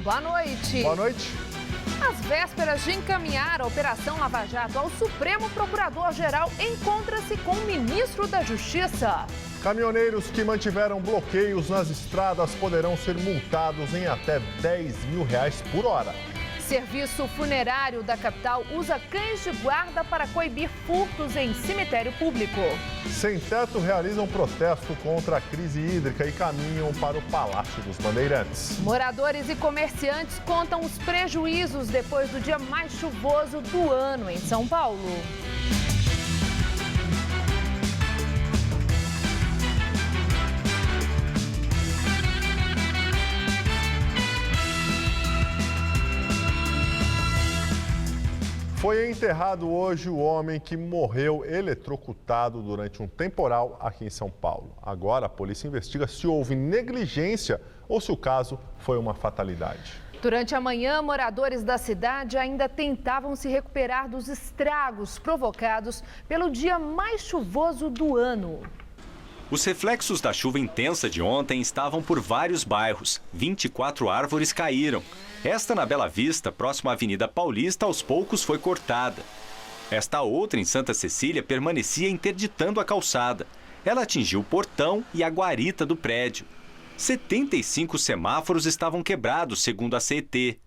Boa noite. Boa noite. Às vésperas de encaminhar a Operação Lava Jato ao Supremo Procurador-Geral, encontra-se com o ministro da Justiça. Caminhoneiros que mantiveram bloqueios nas estradas poderão ser multados em até R$10 mil por hora. Serviço funerário da capital usa cães de guarda para coibir furtos em cemitério público. Sem Teto realizam protesto contra a crise hídrica e caminham para o Palácio dos Bandeirantes. Moradores e comerciantes contam os prejuízos depois do dia mais chuvoso do ano em São Paulo. Foi enterrado hoje o homem que morreu eletrocutado durante um temporal aqui em São Paulo. Agora a polícia investiga se houve negligência ou se o caso foi uma fatalidade. Durante a manhã, moradores da cidade ainda tentavam se recuperar dos estragos provocados pelo dia mais chuvoso do ano. Os reflexos da chuva intensa de ontem estavam por vários bairros. 24 árvores caíram. Esta na Bela Vista, próxima à Avenida Paulista, aos poucos foi cortada. Esta outra, em Santa Cecília, permanecia interditando a calçada. Ela atingiu o portão e a guarita do prédio. 75 semáforos estavam quebrados, segundo a CET.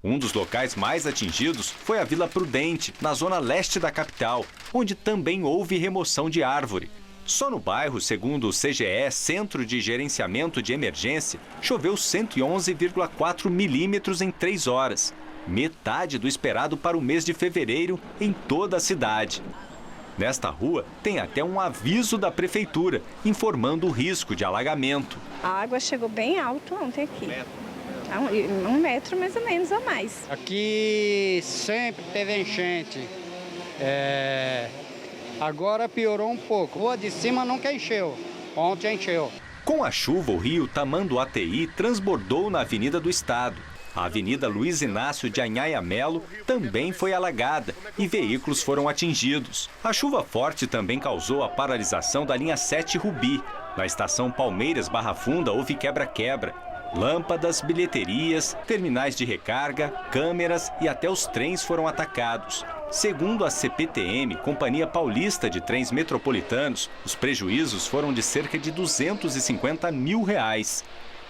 Um dos locais mais atingidos foi a Vila Prudente, na zona leste da capital, onde também houve remoção de árvore. Só no bairro, segundo o CGE, Centro de Gerenciamento de Emergência, choveu 111,4 milímetros em 3 horas. Metade do esperado para o mês de fevereiro em toda a cidade. Nesta rua, tem até um aviso da prefeitura, informando o risco de alagamento. A água chegou bem alto ontem aqui. Um metro mais ou menos ou mais. Aqui sempre teve enchente. Agora piorou um pouco. Rua de cima nunca encheu. Ontem encheu. Com a chuva, o rio Tamanduateí transbordou na Avenida do Estado. A Avenida Luiz Inácio de Anhaia Melo também foi alagada e veículos foram atingidos. A chuva forte também causou a paralisação da linha 7 Rubi. Na estação Palmeiras Barra Funda houve quebra-quebra. Lâmpadas, bilheterias, terminais de recarga, câmeras e até os trens foram atacados. Segundo a CPTM, Companhia Paulista de Trens Metropolitanos, os prejuízos foram de cerca de R$250 mil.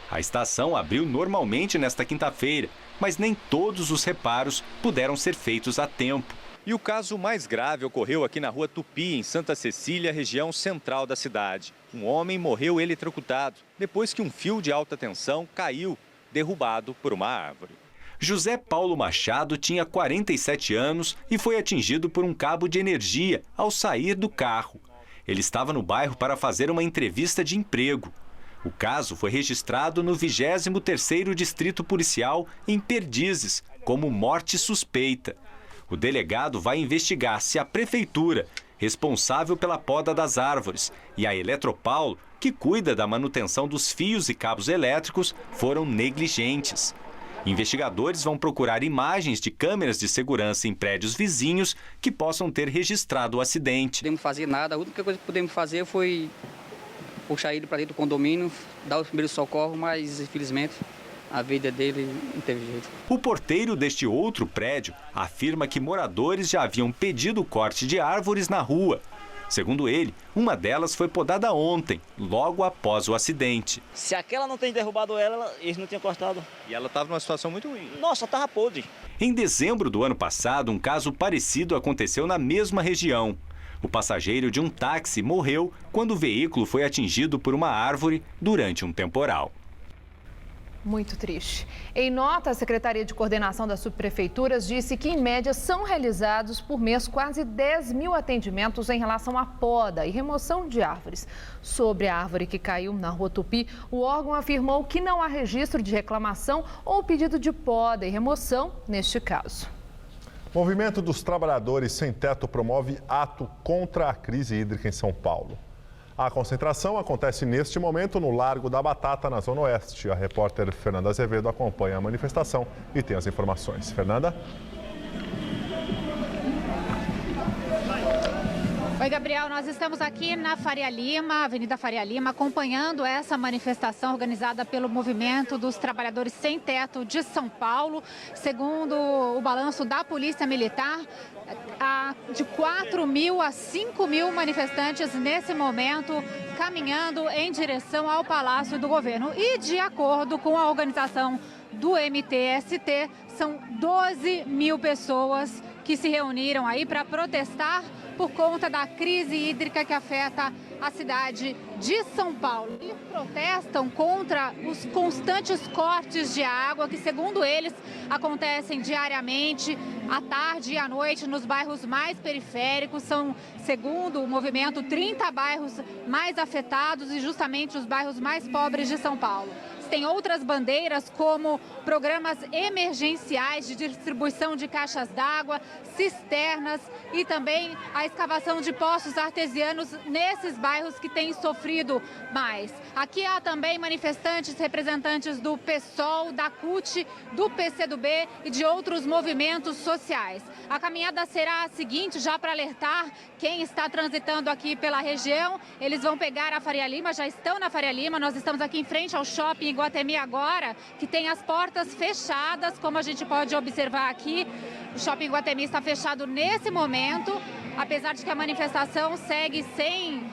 A estação abriu normalmente nesta quinta-feira, mas nem todos os reparos puderam ser feitos a tempo. E o caso mais grave ocorreu aqui na Rua Tupi, em Santa Cecília, região central da cidade. Um homem morreu eletrocutado depois que um fio de alta tensão caiu, derrubado por uma árvore. José Paulo Machado tinha 47 anos e foi atingido por um cabo de energia ao sair do carro. Ele estava no bairro para fazer uma entrevista de emprego. O caso foi registrado no 23º Distrito Policial em Perdizes, como morte suspeita. O delegado vai investigar se a prefeitura, responsável pela poda das árvores, e a Eletropaulo, que cuida da manutenção dos fios e cabos elétricos, foram negligentes. Investigadores vão procurar imagens de câmeras de segurança em prédios vizinhos que possam ter registrado o acidente. Não podemos fazer nada, a única coisa que podemos fazer foi puxar ele para dentro do condomínio, dar o primeiro socorro, mas infelizmente a vida dele não teve jeito. O porteiro deste outro prédio afirma que moradores já haviam pedido o corte de árvores na rua. Segundo ele, uma delas foi podada ontem, logo após o acidente. Se aquela não tem derrubado ela, eles não tinham cortado. E ela estava numa situação muito ruim. Nossa, estava podre. Em dezembro do ano passado, um caso parecido aconteceu na mesma região. O passageiro de um táxi morreu quando o veículo foi atingido por uma árvore durante um temporal. Muito triste. Em nota, a Secretaria de Coordenação das Subprefeituras disse que, em média, são realizados por mês quase 10 mil atendimentos em relação à poda e remoção de árvores. Sobre a árvore que caiu na Rua Tupi, o órgão afirmou que não há registro de reclamação ou pedido de poda e remoção neste caso. O Movimento dos Trabalhadores Sem Teto promove ato contra a crise hídrica em São Paulo. A concentração acontece neste momento no Largo da Batata, na Zona Oeste. A repórter Fernanda Azevedo acompanha a manifestação e tem as informações. Fernanda? Oi, Gabriel, nós estamos aqui na Faria Lima, Avenida Faria Lima, acompanhando essa manifestação organizada pelo Movimento dos Trabalhadores Sem Teto de São Paulo. Segundo o balanço da Polícia Militar, há de 4.000 a 5.000 manifestantes nesse momento caminhando em direção ao Palácio do Governo. E de acordo com a organização do MTST, são 12.000 pessoas que se reuniram aí para protestar por conta da crise hídrica que afeta a cidade de São Paulo. Eles protestam contra os constantes cortes de água que, segundo eles, acontecem diariamente, à tarde e à noite, nos bairros mais periféricos. São, segundo o movimento, 30 bairros mais afetados e justamente os bairros mais pobres de São Paulo. Tem outras bandeiras, como programas emergenciais de distribuição de caixas d'água, cisternas e também a escavação de poços artesianos nesses bairros que têm sofrido mais. Aqui há também manifestantes, representantes do PSOL, da CUT, do PCdoB e de outros movimentos sociais. A caminhada será a seguinte, já para alertar quem está transitando aqui pela região. Eles vão pegar a Faria Lima, já estão na Faria Lima. Nós estamos aqui em frente ao shopping Iguatemi agora, que tem as portas fechadas, como a gente pode observar aqui. O shopping Iguatemi está fechado nesse momento, apesar de que a manifestação segue sem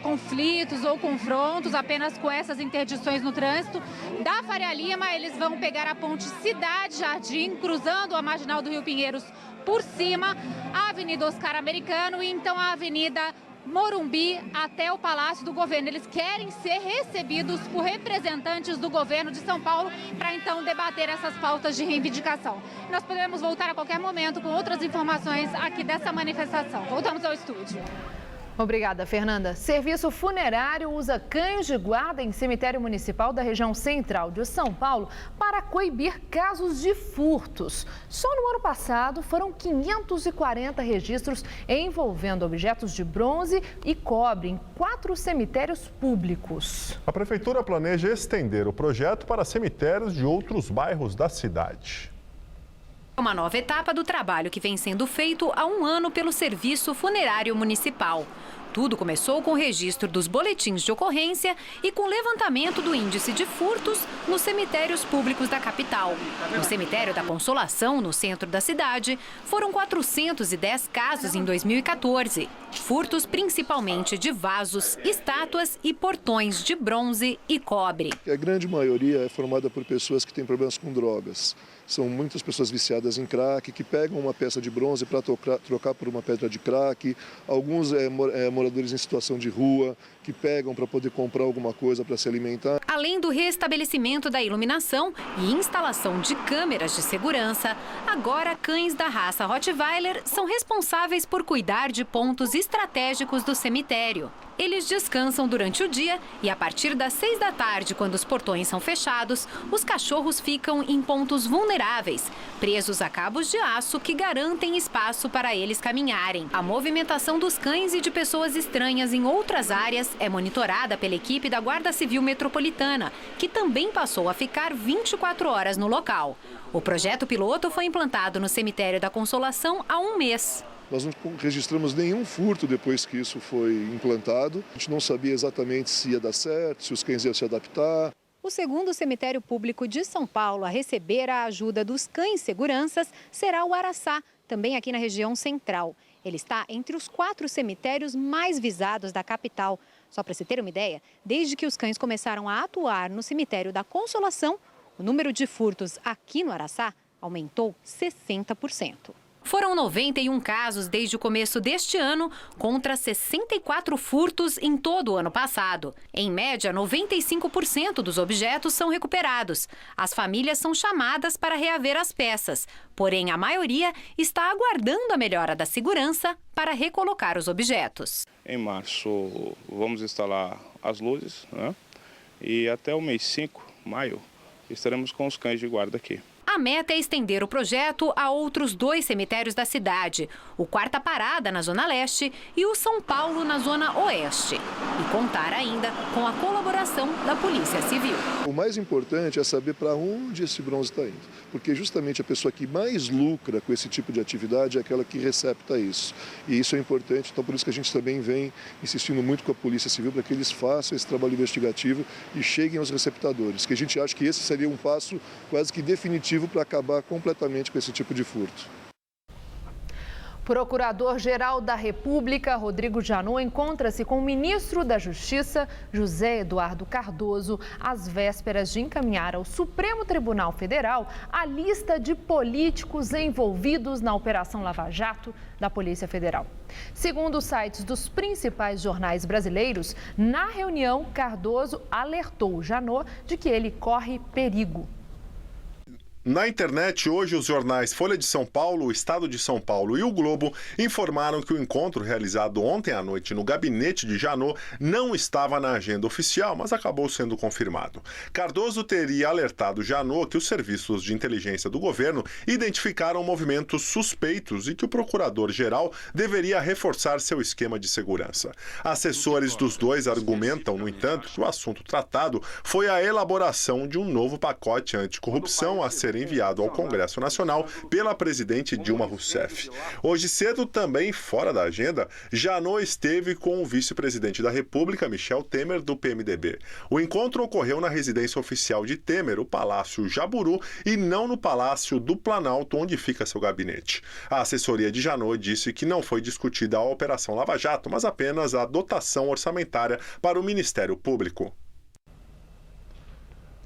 conflitos ou confrontos, apenas com essas interdições no trânsito. Da Faria Lima, eles vão pegar a ponte Cidade Jardim, cruzando a Marginal do Rio Pinheiros por cima, a Avenida Oscar Americano e então a Avenida Morumbi até o Palácio do Governo. Eles querem ser recebidos por representantes do governo de São Paulo para então debater essas pautas de reivindicação. Nós podemos voltar a qualquer momento com outras informações aqui dessa manifestação. Voltamos ao estúdio. Obrigada, Fernanda. Serviço funerário usa cães de guarda em cemitério municipal da região central de São Paulo para coibir casos de furtos. Só no ano passado foram 540 registros envolvendo objetos de bronze e cobre em 4 cemitérios públicos. A prefeitura planeja estender o projeto para cemitérios de outros bairros da cidade. Uma nova etapa do trabalho que vem sendo feito há um ano pelo Serviço Funerário Municipal. Tudo começou com o registro dos boletins de ocorrência e com o levantamento do índice de furtos nos cemitérios públicos da capital. No cemitério da Consolação, no centro da cidade, foram 410 casos em 2014. Furtos principalmente de vasos, estátuas e portões de bronze e cobre. A grande maioria é formada por pessoas que têm problemas com drogas. São muitas pessoas viciadas em crack, que pegam uma peça de bronze para trocar por uma pedra de crack. Alguns moradores em situação de rua, que pegam para poder comprar alguma coisa para se alimentar. Além do restabelecimento da iluminação e instalação de câmeras de segurança, agora cães da raça Rottweiler são responsáveis por cuidar de pontos estratégicos do cemitério. Eles descansam durante o dia e a partir das 6 da tarde, quando os portões são fechados, os cachorros ficam em pontos vulneráveis, presos a cabos de aço que garantem espaço para eles caminharem. A movimentação dos cães e de pessoas estranhas em outras áreas é monitorada pela equipe da Guarda Civil Metropolitana, que também passou a ficar 24 horas no local. O projeto piloto foi implantado no cemitério da Consolação há um mês. Nós não registramos nenhum furto depois que isso foi implantado. A gente não sabia exatamente se ia dar certo, se os cães iam se adaptar. O segundo cemitério público de São Paulo a receber a ajuda dos cães seguranças será o Araçá, também aqui na região central. Ele está entre os 4 cemitérios mais visados da capital. Só para se ter uma ideia, desde que os cães começaram a atuar no cemitério da Consolação, o número de furtos aqui no Araçá aumentou 60%. Foram 91 casos desde o começo deste ano, contra 64 furtos em todo o ano passado. Em média, 95% dos objetos são recuperados. As famílias são chamadas para reaver as peças, porém a maioria está aguardando a melhora da segurança para recolocar os objetos. Em março, vamos instalar as luzes, né? E até o mês 5, maio, estaremos com os cães de guarda aqui. A meta é estender o projeto a outros 2 cemitérios da cidade, o Quarta Parada, na Zona Leste, e o São Paulo, na Zona Oeste. E contar ainda com a colaboração da Polícia Civil. O mais importante é saber para onde esse bronze está indo, porque justamente a pessoa que mais lucra com esse tipo de atividade é aquela que recepta isso. E isso é importante, então por isso que a gente também vem insistindo muito com a Polícia Civil para que eles façam esse trabalho investigativo e cheguem aos receptadores, que a gente acha que esse seria um passo quase que definitivo para acabar completamente com esse tipo de furto. Procurador-Geral da República, Rodrigo Janot, encontra-se com o ministro da Justiça, José Eduardo Cardoso, às vésperas de encaminhar ao Supremo Tribunal Federal a lista de políticos envolvidos na Operação Lava Jato da Polícia Federal. Segundo os sites dos principais jornais brasileiros, na reunião, Cardoso alertou Janot de que ele corre perigo. Na internet, hoje, os jornais Folha de São Paulo, o Estado de São Paulo e o Globo informaram que o encontro realizado ontem à noite no gabinete de Janot não estava na agenda oficial, mas acabou sendo confirmado. Cardoso teria alertado Janot que os serviços de inteligência do governo identificaram movimentos suspeitos e que o procurador-geral deveria reforçar seu esquema de segurança. Assessores dos dois argumentam, no entanto, que o assunto tratado foi a elaboração de um novo pacote anticorrupção a ser enviado ao Congresso Nacional pela presidente Dilma Rousseff. Hoje cedo, também fora da agenda, Janot esteve com o vice-presidente da República, Michel Temer, do PMDB. O encontro ocorreu na residência oficial de Temer, o Palácio Jaburu, e não no Palácio do Planalto, onde fica seu gabinete. A assessoria de Janot disse que não foi discutida a Operação Lava Jato, mas apenas a dotação orçamentária para o Ministério Público.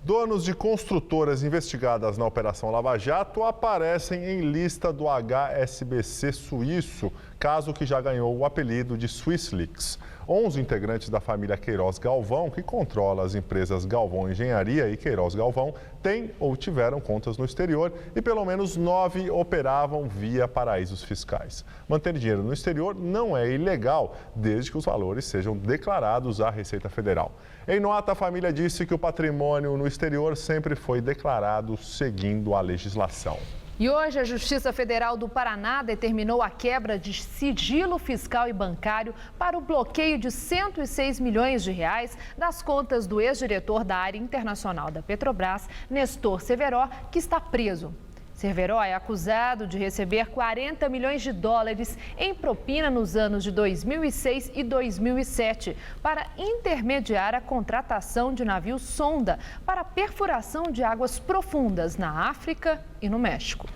Donos de construtoras investigadas na Operação Lava Jato aparecem em lista do HSBC suíço, caso que já ganhou o apelido de SwissLeaks. 11 integrantes da família Queiroz Galvão, que controla as empresas Galvão Engenharia e Queiroz Galvão, têm ou tiveram contas no exterior e pelo menos 9 operavam via paraísos fiscais. Manter dinheiro no exterior não é ilegal, desde que os valores sejam declarados à Receita Federal. Em nota, a família disse que o patrimônio no exterior sempre foi declarado seguindo a legislação. E hoje a Justiça Federal do Paraná determinou a quebra de sigilo fiscal e bancário para o bloqueio de 106 milhões de reais das contas do ex-diretor da área internacional da Petrobras, Nestor Severó, que está preso. Severó é acusado de receber 40 milhões de dólares em propina nos anos de 2006 e 2007 para intermediar a contratação de navios sonda para perfuração de águas profundas na África e no México.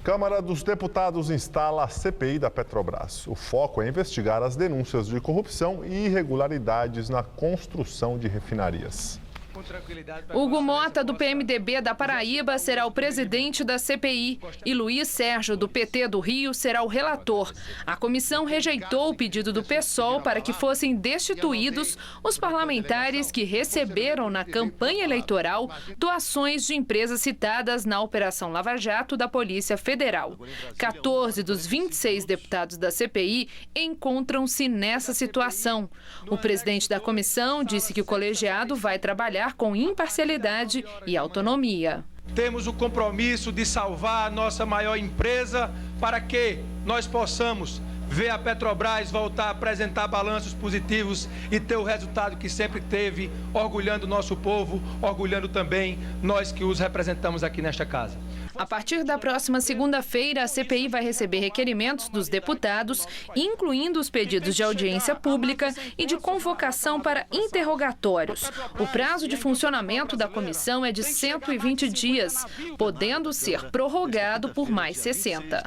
Câmara dos Deputados instala a CPI da Petrobras. O foco é investigar as denúncias de corrupção e irregularidades na construção de refinarias. Hugo Mota, do PMDB da Paraíba, será o presidente da CPI e Luiz Sérgio, do PT do Rio, será o relator. A comissão rejeitou o pedido do PSOL para que fossem destituídos os parlamentares que receberam na campanha eleitoral doações de empresas citadas na Operação Lava Jato da Polícia Federal. 14 dos 26 deputados da CPI encontram-se nessa situação. O presidente da comissão disse que o colegiado vai trabalhar com imparcialidade e autonomia. Temos o compromisso de salvar a nossa maior empresa para que nós possamos ver a Petrobras voltar a apresentar balanços positivos e ter o resultado que sempre teve, orgulhando o nosso povo, orgulhando também nós que os representamos aqui nesta casa. A partir da próxima segunda-feira, a CPI vai receber requerimentos dos deputados, incluindo os pedidos de audiência pública e de convocação para interrogatórios. O prazo de funcionamento da comissão é de 120 dias, podendo ser prorrogado por mais 60.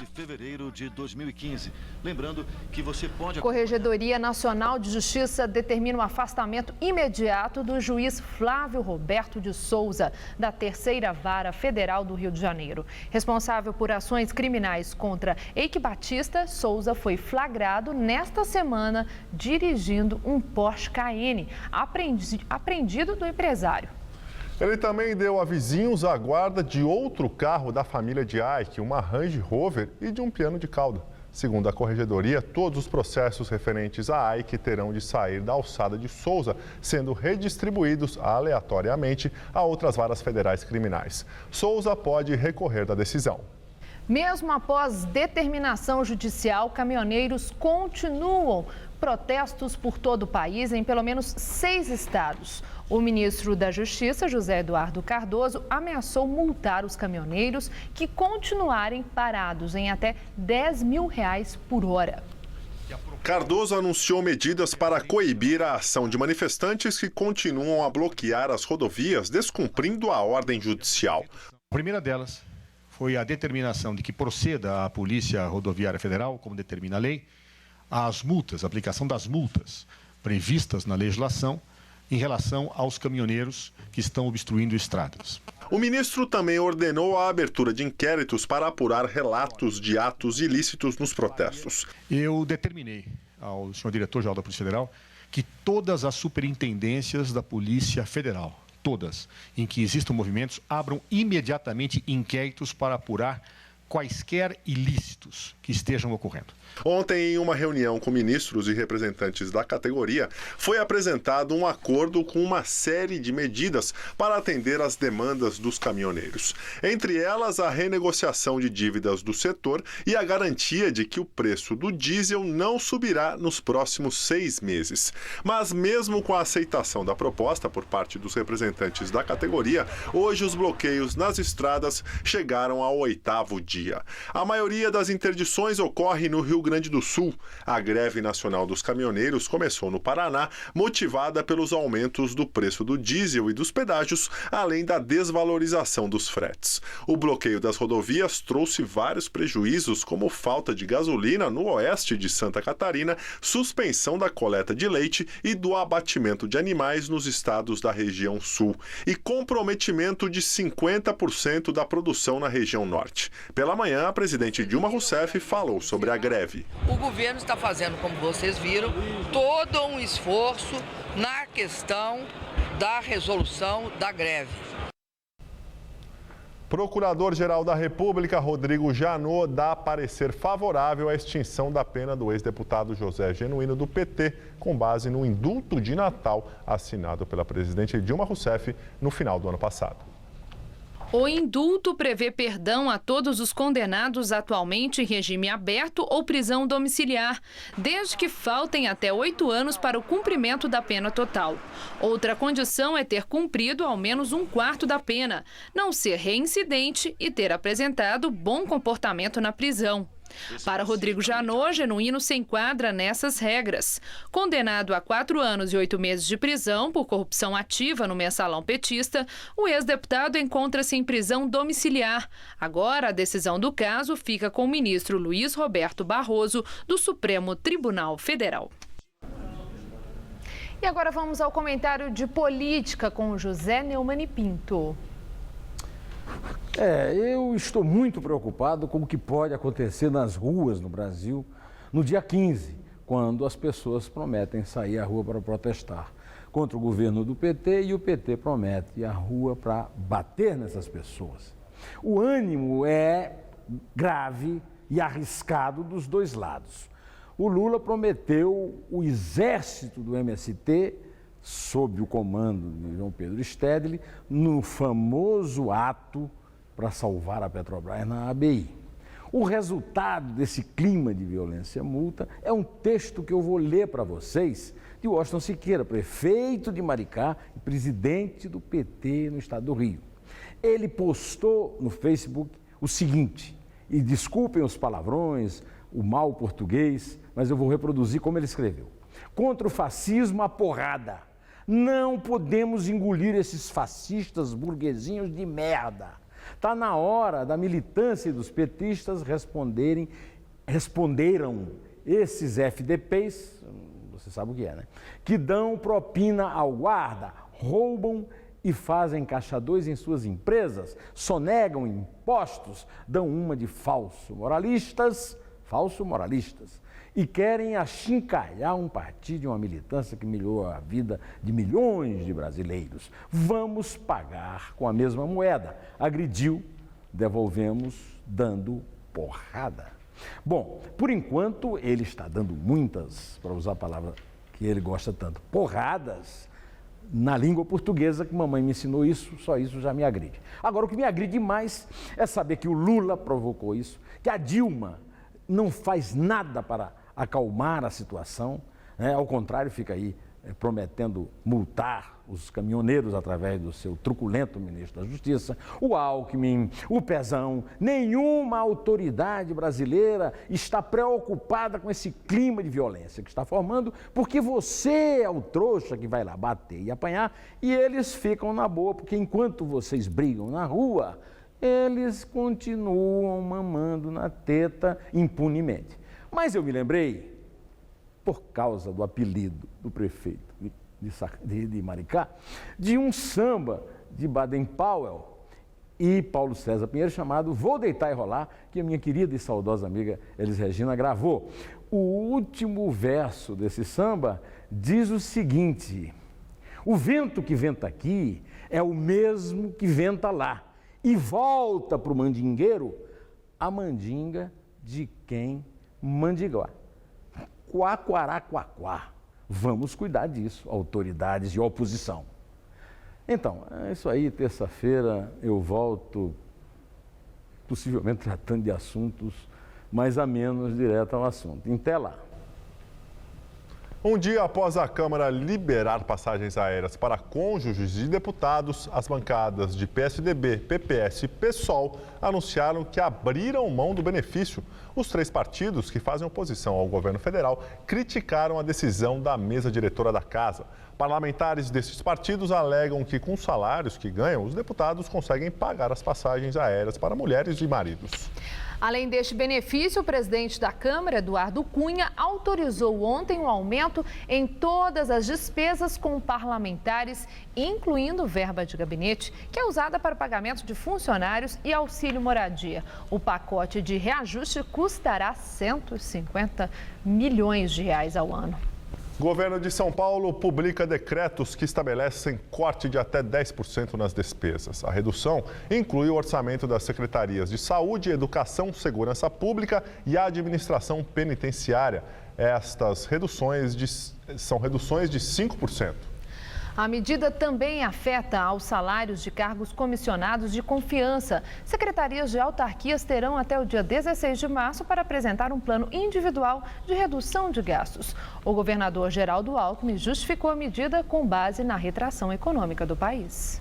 Corregedoria Nacional de Justiça determina o afastamento imediato do juiz Flávio Roberto de Souza, da Terceira Vara Federal do Rio de Janeiro. Responsável por ações criminais contra Eike Batista, Souza foi flagrado nesta semana dirigindo um Porsche Cayenne, apreendido do empresário. Ele também deu a vizinhos a guarda de outro carro da família de Ike, uma Range Rover e de um piano de cauda. Segundo a Corregedoria, todos os processos referentes à AIC terão de sair da alçada de Souza, sendo redistribuídos aleatoriamente a outras varas federais criminais. Souza pode recorrer da decisão. Mesmo após determinação judicial, caminhoneiros continuam protestos por todo o país em pelo menos 6 estados. O ministro da Justiça, José Eduardo Cardoso, ameaçou multar os caminhoneiros que continuarem parados em até R$10 mil por hora. Cardoso anunciou medidas para coibir a ação de manifestantes que continuam a bloquear as rodovias, descumprindo a ordem judicial. A primeira delas foi a determinação de que proceda a Polícia Rodoviária Federal, como determina a lei, as multas, a aplicação das multas previstas na legislação em relação aos caminhoneiros que estão obstruindo estradas. O ministro também ordenou a abertura de inquéritos para apurar relatos de atos ilícitos nos protestos. Eu determinei ao senhor diretor-geral da Polícia Federal que todas as superintendências da Polícia Federal, todas, em que existam movimentos, abram imediatamente inquéritos para apurar quaisquer ilícitos que estejam ocorrendo. Ontem, em uma reunião com ministros e representantes da categoria, foi apresentado um acordo com uma série de medidas para atender às demandas dos caminhoneiros. Entre elas, a renegociação de dívidas do setor e a garantia de que o preço do diesel não subirá nos próximos 6 meses. Mas mesmo com a aceitação da proposta por parte dos representantes da categoria, hoje os bloqueios nas estradas chegaram ao 8º dia. A maioria das interdições ocorre no Rio Grande do Sul. A greve nacional dos caminhoneiros começou no Paraná, motivada pelos aumentos do preço do diesel e dos pedágios, além da desvalorização dos fretes. O bloqueio das rodovias trouxe vários prejuízos, como falta de gasolina no oeste de Santa Catarina, suspensão da coleta de leite e do abatimento de animais nos estados da região sul e comprometimento de 50% da produção na região norte. Pela manhã, a presidente Dilma Rousseff falou sobre a greve. O governo está fazendo, como vocês viram, todo um esforço na questão da resolução da greve. Procurador-Geral da República, Rodrigo Janot, dá parecer favorável à extinção da pena do ex-deputado José Genuíno do PT, com base no indulto de Natal assinado pela presidente Dilma Rousseff no final do ano passado. O indulto prevê perdão a todos os condenados atualmente em regime aberto ou prisão domiciliar, desde que faltem até 8 anos para o cumprimento da pena total. Outra condição é ter cumprido ao menos 1/4 da pena, não ser reincidente e ter apresentado bom comportamento na prisão. Para Rodrigo Janot, Genuíno se enquadra nessas regras. Condenado a 4 anos e 8 meses de prisão por corrupção ativa no mensalão petista, o ex-deputado encontra-se em prisão domiciliar. Agora, a decisão do caso fica com o ministro Luiz Roberto Barroso, do Supremo Tribunal Federal. E agora vamos ao comentário de política com José Neumann e Pinto. Eu estou muito preocupado com o que pode acontecer nas ruas no Brasil no dia 15, quando as pessoas prometem sair à rua para protestar contra o governo do PT e o PT promete ir à rua para bater nessas pessoas. O ânimo é grave e arriscado dos dois lados. O Lula prometeu o exército do MST, sob o comando de João Pedro Stedley, no famoso ato para salvar a Petrobras na ABI. O resultado desse clima de violência multa é um texto que eu vou ler para vocês de Washington Siqueira, prefeito de Maricá e presidente do PT no estado do Rio. Ele postou no Facebook o seguinte, e desculpem os palavrões, o mau português, mas eu vou reproduzir como ele escreveu. Contra o fascismo, a porrada. Não podemos engolir esses fascistas burguesinhos de merda. Está na hora da militância e dos petistas responderam esses FDPs, você sabe o que é, né? Que dão propina ao guarda, roubam e fazem caixa 2 em suas empresas, sonegam impostos, dão uma de falso moralistas, e querem achincalhar um partido e uma militância que melhorou a vida de milhões de brasileiros. Vamos pagar com a mesma moeda. Agrediu, devolvemos dando porrada. Bom, por enquanto ele está dando muitas, para usar a palavra que ele gosta tanto, porradas na língua portuguesa, que mamãe me ensinou isso, só isso já me agride. Agora, o que me agride mais é saber que o Lula provocou isso, que a Dilma não faz nada para acalmar a situação, né? Ao contrário, fica aí prometendo multar os caminhoneiros através do seu truculento ministro da Justiça, o Alckmin, o Pezão. Nenhuma autoridade brasileira está preocupada com esse clima de violência que está formando, porque você é o trouxa que vai lá bater e apanhar, e eles ficam na boa, porque enquanto vocês brigam na rua, eles continuam mamando na teta impunemente. Mas eu me lembrei, por causa do apelido do prefeito de Maricá, de um samba de Baden-Powell e Paulo César Pinheiro chamado Vou Deitar e Rolar, que a minha querida e saudosa amiga Elis Regina gravou. O último verso desse samba diz o seguinte: o vento que venta aqui é o mesmo que venta lá e volta para o mandingueiro a mandinga de quem mandiguar. Quaquaraquaquá. Vamos cuidar disso, autoridades e oposição. Então, é isso aí, terça-feira eu volto, possivelmente tratando de assuntos mais amenos, direto ao assunto. Até lá. Um dia após a Câmara liberar passagens aéreas para cônjuges de deputados, as bancadas de PSDB, PPS e PSOL anunciaram que abriram mão do benefício. Os três partidos que fazem oposição ao governo federal criticaram a decisão da mesa diretora da casa. Parlamentares desses partidos alegam que, com os salários que ganham, os deputados conseguem pagar as passagens aéreas para mulheres e maridos. Além deste benefício, o presidente da Câmara, Eduardo Cunha, autorizou ontem um aumento em todas as despesas com parlamentares, incluindo verba de gabinete, que é usada para o pagamento de funcionários e auxílio moradia. O pacote de reajuste custará 150 milhões de reais ao ano. O governo de São Paulo publica decretos que estabelecem corte de até 10% nas despesas. A redução inclui o orçamento das secretarias de Saúde, Educação, Segurança Pública e Administração Penitenciária. Estas são reduções de 5%. A medida também afeta aos salários de cargos comissionados de confiança. Secretarias de autarquias terão até o dia 16 de março para apresentar um plano individual de redução de gastos. O governador Geraldo Alckmin justificou a medida com base na retração econômica do país.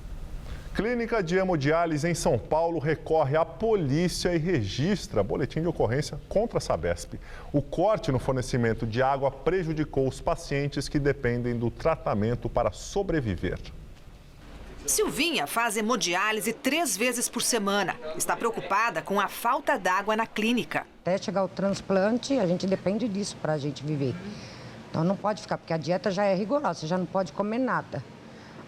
Clínica de hemodiálise em São Paulo recorre à polícia e registra boletim de ocorrência contra a Sabesp. O corte no fornecimento de água prejudicou os pacientes que dependem do tratamento para sobreviver. Silvinha faz hemodiálise 3 vezes por semana. Está preocupada com a falta d'água na clínica. Até chegar o transplante, a gente depende disso para a gente viver. Então não pode ficar, porque a dieta já é rigorosa, você já não pode comer nada.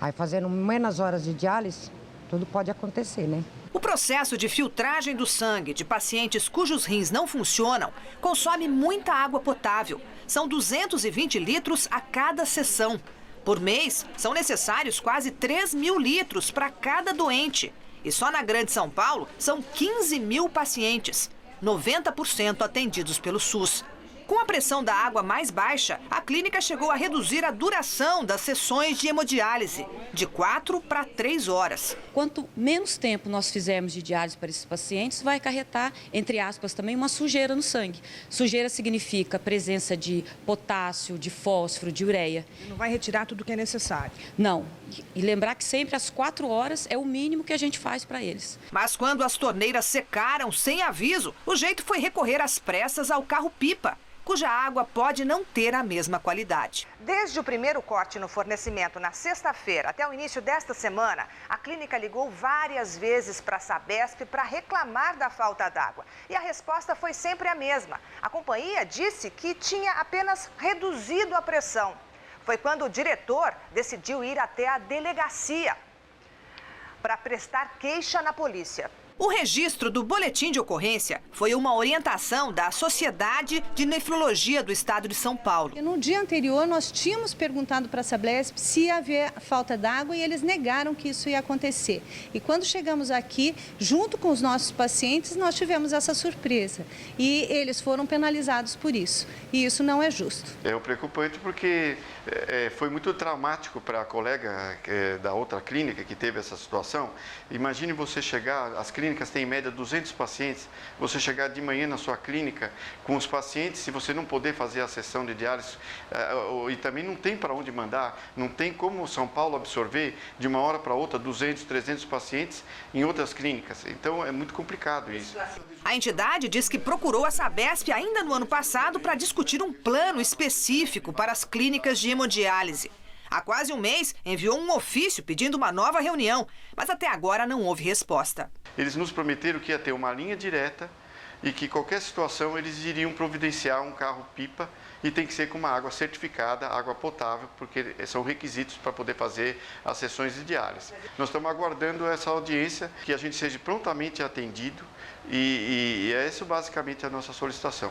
Aí fazendo menos horas de diálise, tudo pode acontecer, né? O processo de filtragem do sangue de pacientes cujos rins não funcionam consome muita água potável. São 220 litros a cada sessão. Por mês, são necessários quase 3 mil litros para cada doente. E só na Grande São Paulo são 15 mil pacientes, 90% atendidos pelo SUS. Com a pressão da água mais baixa, a clínica chegou a reduzir a duração das sessões de hemodiálise, de 4 para 3 horas. Quanto menos tempo nós fizermos de diálise para esses pacientes, vai acarretar, entre aspas, também uma sujeira no sangue. Sujeira significa presença de potássio, de fósforo, de ureia. Não vai retirar tudo que é necessário? Não. E lembrar que sempre às 4 horas é o mínimo que a gente faz para eles. Mas quando as torneiras secaram sem aviso, o jeito foi recorrer às pressas ao carro-pipa, cuja água pode não ter a mesma qualidade. Desde o primeiro corte no fornecimento na sexta-feira até o início desta semana, a clínica ligou várias vezes para a Sabesp para reclamar da falta d'água. E a resposta foi sempre a mesma. A companhia disse que tinha apenas reduzido a pressão. Foi quando o diretor decidiu ir até a delegacia para prestar queixa na polícia. O registro do boletim de ocorrência foi uma orientação da Sociedade de Nefrologia do Estado de São Paulo. No dia anterior, nós tínhamos perguntado para a Sabesp se havia falta d'água e eles negaram que isso ia acontecer. E quando chegamos aqui, junto com os nossos pacientes, nós tivemos essa surpresa. E eles foram penalizados por isso. E isso não é justo. É preocupante porque foi muito traumático para a colega da outra clínica que teve essa situação. Imagine você chegar, as clínicas têm em média 200 pacientes, você chegar de manhã na sua clínica com os pacientes, se você não poder fazer a sessão de diálise, e também não tem para onde mandar, não tem como São Paulo absorver de uma hora para outra 200, 300 pacientes em outras clínicas. Então é muito complicado isso. A entidade diz que procurou a Sabesp ainda no ano passado para discutir um plano específico para as clínicas de hemodiálise. Há quase um mês, enviou um ofício pedindo uma nova reunião, mas até agora não houve resposta. Eles nos prometeram que ia ter uma linha direta e que qualquer situação eles iriam providenciar um carro-pipa e tem que ser com uma água certificada, água potável, porque são requisitos para poder fazer as sessões de diálise. Nós estamos aguardando essa audiência, que a gente seja prontamente atendido e é isso basicamente a nossa solicitação.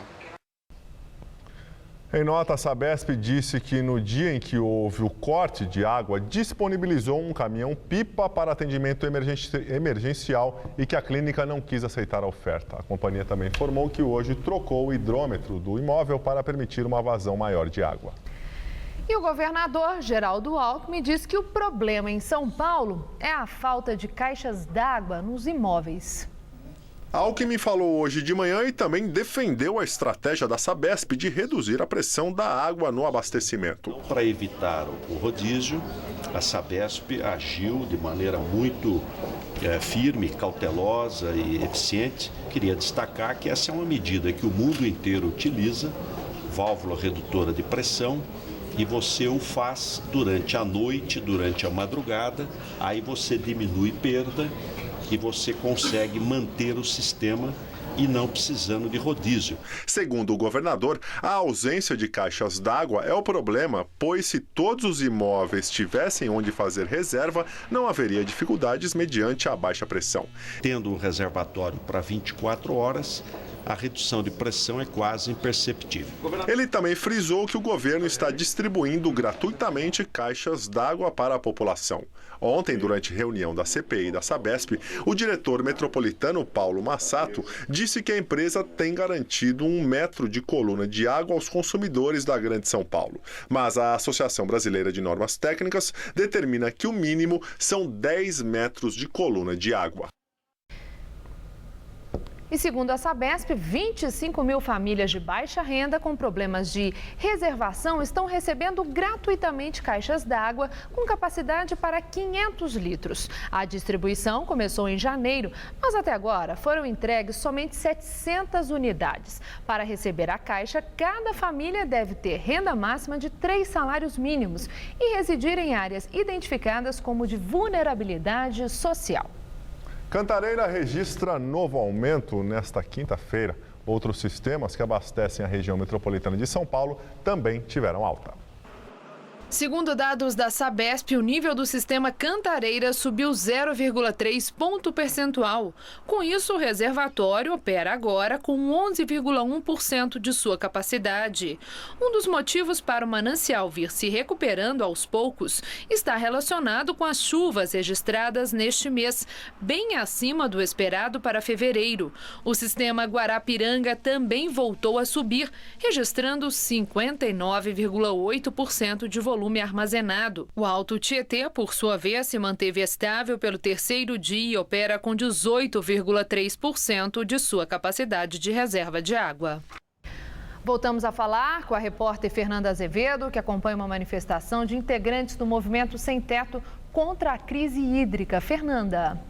Em nota, a Sabesp disse que no dia em que houve o corte de água, disponibilizou um caminhão-pipa para atendimento emergencial e que a clínica não quis aceitar a oferta. A companhia também informou que hoje trocou o hidrômetro do imóvel para permitir uma vazão maior de água. E o governador Geraldo Alckmin diz que o problema em São Paulo é a falta de caixas d'água nos imóveis. Alckmin falou hoje de manhã e também defendeu a estratégia da Sabesp de reduzir a pressão da água no abastecimento. Para evitar o rodízio, a Sabesp agiu de maneira muito firme, cautelosa e eficiente. Queria destacar que essa é uma medida que o mundo inteiro utiliza, válvula redutora de pressão, e você o faz durante a noite, durante a madrugada, aí você diminui perda e você consegue manter o sistema e não precisando de rodízio. Segundo o governador, a ausência de caixas d'água é o problema, pois se todos os imóveis tivessem onde fazer reserva, não haveria dificuldades mediante a baixa pressão. Tendo um reservatório para 24 horas, a redução de pressão é quase imperceptível. Ele também frisou que o governo está distribuindo gratuitamente caixas d'água para a população. Ontem, durante reunião da CPI da Sabesp, o diretor metropolitano Paulo Massato disse que a empresa tem garantido 1 metro de coluna de água aos consumidores da Grande São Paulo. Mas a Associação Brasileira de Normas Técnicas determina que o mínimo são 10 metros de coluna de água. E segundo a Sabesp, 25 mil famílias de baixa renda com problemas de reservação estão recebendo gratuitamente caixas d'água com capacidade para 500 litros. A distribuição começou em janeiro, mas até agora foram entregues somente 700 unidades. Para receber a caixa, cada família deve ter renda máxima de 3 salários mínimos e residir em áreas identificadas como de vulnerabilidade social. Cantareira registra novo aumento nesta quinta-feira. Outros sistemas que abastecem a região metropolitana de São Paulo também tiveram alta. Segundo dados da Sabesp, o nível do sistema Cantareira subiu 0,3 ponto percentual. Com isso, o reservatório opera agora com 11,1% de sua capacidade. Um dos motivos para o manancial vir se recuperando aos poucos está relacionado com as chuvas registradas neste mês, bem acima do esperado para fevereiro. O sistema Guarapiranga também voltou a subir, registrando 59,8% de volume armazenado. O Alto Tietê, por sua vez, se manteve estável pelo terceiro dia e opera com 18,3% de sua capacidade de reserva de água. Voltamos a falar com a repórter Fernanda Azevedo, que acompanha uma manifestação de integrantes do movimento Sem Teto contra a crise hídrica. Fernanda.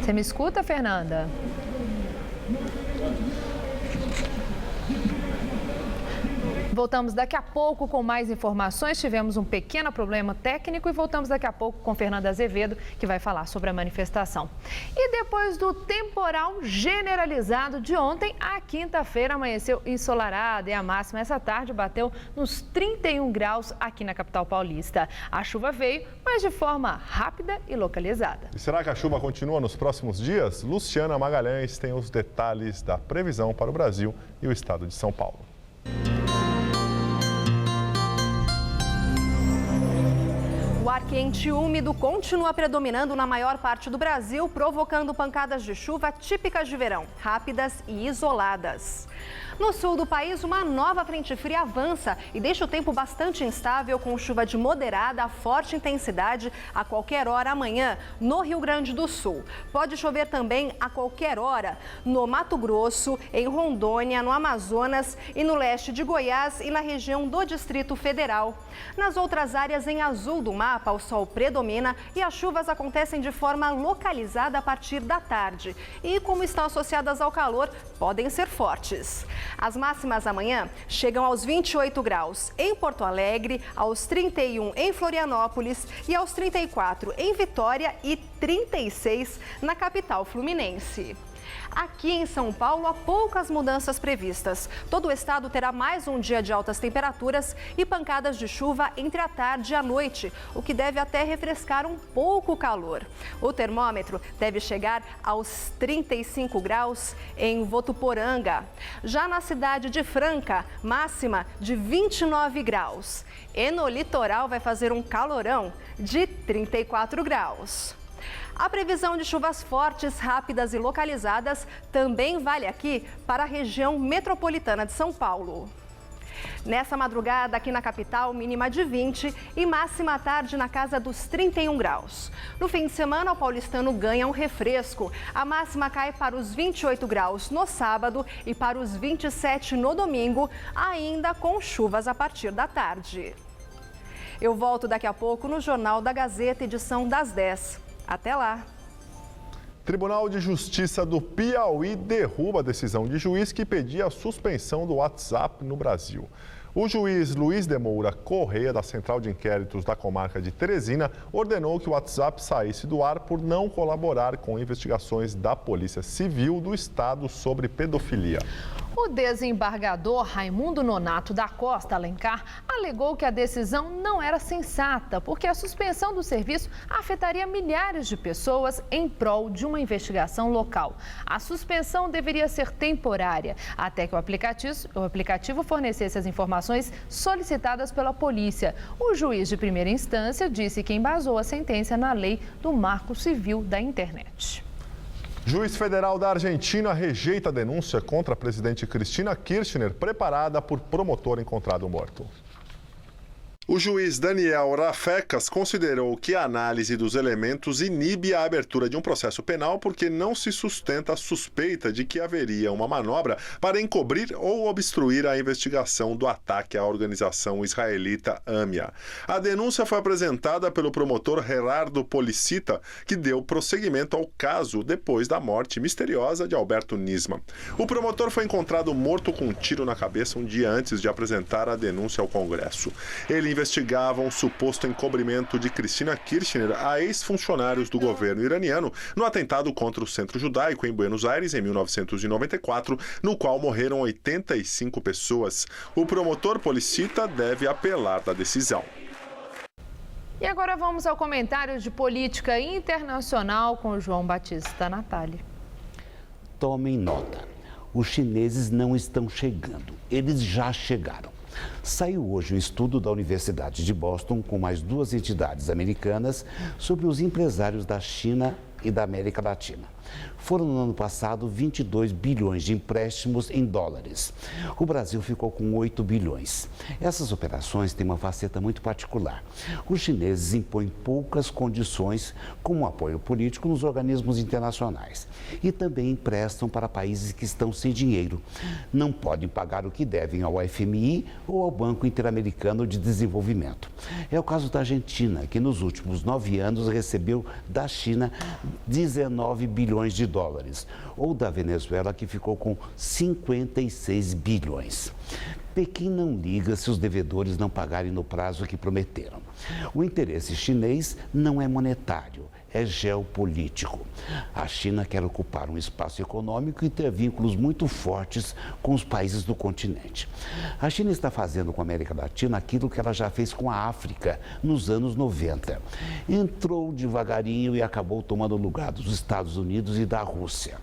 Você me escuta, Fernanda? Voltamos daqui a pouco com mais informações. Tivemos um pequeno problema técnico e voltamos daqui a pouco com Fernanda Azevedo, que vai falar sobre a manifestação. E depois do temporal generalizado de ontem, a quinta-feira amanheceu ensolarada e a máxima essa tarde bateu nos 31 graus aqui na capital paulista. A chuva veio, mas de forma rápida e localizada. E será que a chuva continua nos próximos dias? Luciana Magalhães tem os detalhes da previsão para o Brasil e o estado de São Paulo. O ar quente e úmido continua predominando na maior parte do Brasil, provocando pancadas de chuva típicas de verão, rápidas e isoladas. No sul do país, uma nova frente fria avança e deixa o tempo bastante instável, com chuva de moderada a forte intensidade a qualquer hora amanhã no Rio Grande do Sul. Pode chover também a qualquer hora no Mato Grosso, em Rondônia, no Amazonas e no leste de Goiás e na região do Distrito Federal. Nas outras áreas em azul do mapa, o sol predomina e as chuvas acontecem de forma localizada a partir da tarde. E como estão associadas ao calor, podem ser fortes. As máximas amanhã chegam aos 28 graus em Porto Alegre, aos 31 em Florianópolis e aos 34 em Vitória e 36 na capital fluminense. Aqui em São Paulo, há poucas mudanças previstas. Todo o estado terá mais um dia de altas temperaturas e pancadas de chuva entre a tarde e a noite, o que deve até refrescar um pouco o calor. O termômetro deve chegar aos 35 graus em Votuporanga. Já na cidade de Franca, máxima de 29 graus. E no litoral vai fazer um calorão de 34 graus. A previsão de chuvas fortes, rápidas e localizadas também vale aqui para a região metropolitana de São Paulo. Nessa madrugada, aqui na capital, mínima de 20 e máxima à tarde na casa dos 31 graus. No fim de semana, o paulistano ganha um refresco. A máxima cai para os 28 graus no sábado e para os 27 no domingo, ainda com chuvas a partir da tarde. Eu volto daqui a pouco no Jornal da Gazeta, edição das 10. Até lá! Tribunal de Justiça do Piauí derruba a decisão de juiz que pedia a suspensão do WhatsApp no Brasil. O juiz Luiz de Moura Correia, da Central de Inquéritos da Comarca de Teresina, ordenou que o WhatsApp saísse do ar por não colaborar com investigações da Polícia Civil do Estado sobre pedofilia. O desembargador Raimundo Nonato da Costa Alencar alegou que a decisão não era sensata, porque a suspensão do serviço afetaria milhares de pessoas em prol de uma investigação local. A suspensão deveria ser temporária, até que o aplicativo fornecesse as informações solicitadas pela polícia. O juiz de primeira instância disse que embasou a sentença na lei do Marco Civil da Internet. Juiz federal da Argentina rejeita a denúncia contra a presidente Cristina Kirchner, preparada por promotor encontrado morto. O juiz Daniel Rafecas considerou que a análise dos elementos inibe a abertura de um processo penal porque não se sustenta a suspeita de que haveria uma manobra para encobrir ou obstruir a investigação do ataque à organização israelita AMIA. A denúncia foi apresentada pelo promotor Gerardo Policita, que deu prosseguimento ao caso depois da morte misteriosa de Alberto Nisman. O promotor foi encontrado morto com um tiro na cabeça um dia antes de apresentar a denúncia ao Congresso. Ele investigava um suposto encobrimento de Cristina Kirchner a ex-funcionários do governo iraniano no atentado contra o Centro Judaico em Buenos Aires em 1994, no qual morreram 85 pessoas. O promotor Policita deve apelar da decisão. E agora vamos ao comentário de política internacional com o João Batista Natali. Tomem nota, os chineses não estão chegando, eles já chegaram. Saiu hoje um estudo da Universidade de Boston com mais duas entidades americanas sobre os empresários da China e da América Latina. Foram no ano passado 22 bilhões de empréstimos em dólares. O Brasil ficou com 8 bilhões. Essas operações têm uma faceta muito particular. Os chineses impõem poucas condições, como apoio político nos organismos internacionais. E também emprestam para países que estão sem dinheiro. Não podem pagar o que devem ao FMI ou ao Banco Interamericano de Desenvolvimento. É o caso da Argentina, que nos últimos 9 anos recebeu da China 19 bilhões de dólares, ou da Venezuela, que ficou com 56 bilhões. Pequim não liga se os devedores não pagarem no prazo que prometeram. O interesse chinês não é monetário, é geopolítico. A China quer ocupar um espaço econômico e ter vínculos muito fortes com os países do continente. A China está fazendo com a América Latina aquilo que ela já fez com a África nos anos 90. Entrou devagarinho e acabou tomando o lugar dos Estados Unidos e da Rússia.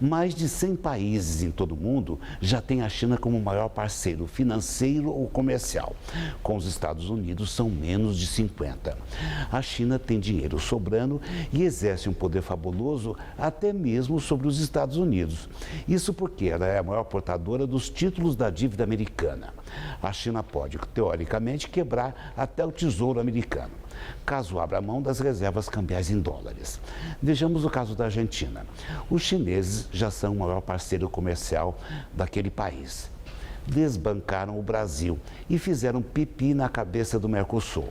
Mais de 100 países em todo o mundo já têm a China como maior parceiro financeiro ou comercial. Com os Estados Unidos são menos de 50. A China tem dinheiro sobrando e exerce um poder fabuloso até mesmo sobre os Estados Unidos. Isso porque ela é a maior portadora dos títulos da dívida americana. A China pode, teoricamente, quebrar até o Tesouro americano, caso abra mão das reservas cambiais em dólares. Vejamos o caso da Argentina. Os chineses já são o maior parceiro comercial daquele país. Desbancaram o Brasil e fizeram pipi na cabeça do Mercosul.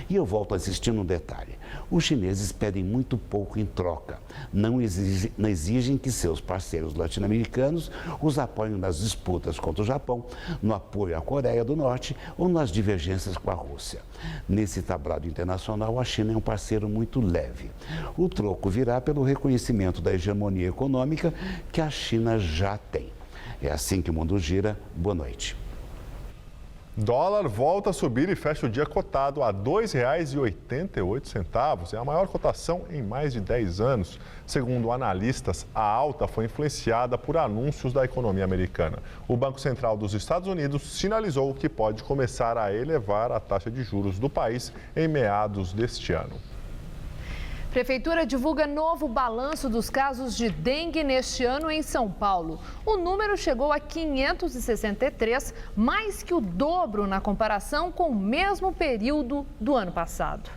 E eu volto a insistir num detalhe. Os chineses pedem muito pouco em troca. Não exigem que seus parceiros latino-americanos os apoiem nas disputas contra o Japão, no apoio à Coreia do Norte ou nas divergências com a Rússia. Nesse tablado internacional, a China é um parceiro muito leve. O troco virá pelo reconhecimento da hegemonia econômica que a China já tem. É assim que o mundo gira. Boa noite. Dólar volta a subir e fecha o dia cotado a R$ 2,88. É a maior cotação em mais de 10 anos. Segundo analistas, a alta foi influenciada por anúncios da economia americana. O Banco Central dos Estados Unidos sinalizou que pode começar a elevar a taxa de juros do país em meados deste ano. Prefeitura divulga novo balanço dos casos de dengue neste ano em São Paulo. O número chegou a 563, mais que o dobro na comparação com o mesmo período do ano passado.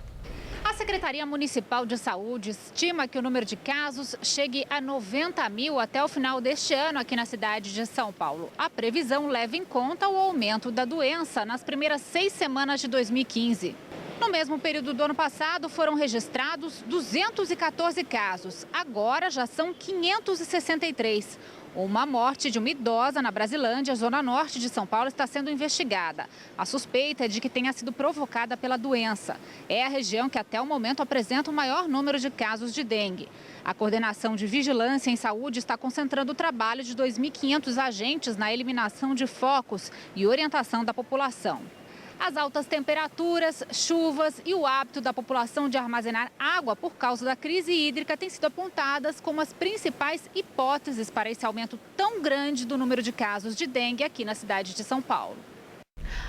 A Secretaria Municipal de Saúde estima que o número de casos chegue a 90 mil até o final deste ano aqui na cidade de São Paulo. A previsão leva em conta o aumento da doença nas primeiras 6 semanas de 2015. No mesmo período do ano passado, foram registrados 214 casos. Agora já são 563. Uma morte de uma idosa na Brasilândia, zona norte de São Paulo, está sendo investigada. A suspeita é de que tenha sido provocada pela doença. É a região que até o momento apresenta o maior número de casos de dengue. A Coordenação de Vigilância em Saúde está concentrando o trabalho de 2.500 agentes na eliminação de focos e orientação da população. As altas temperaturas, chuvas e o hábito da população de armazenar água por causa da crise hídrica têm sido apontadas como as principais hipóteses para esse aumento tão grande do número de casos de dengue aqui na cidade de São Paulo.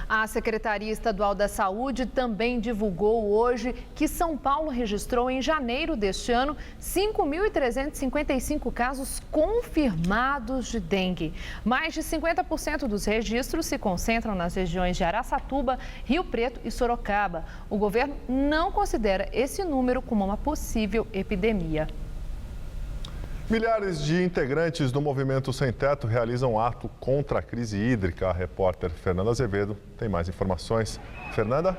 A Secretaria Estadual da Saúde também divulgou hoje que São Paulo registrou em janeiro deste ano 5.355 casos confirmados de dengue. Mais de 50% dos registros se concentram nas regiões de Araçatuba, Rio Preto e Sorocaba. O governo não considera esse número como uma possível epidemia. Milhares de integrantes do Movimento Sem Teto realizam ato contra a crise hídrica. A repórter Fernanda Azevedo tem mais informações. Fernanda?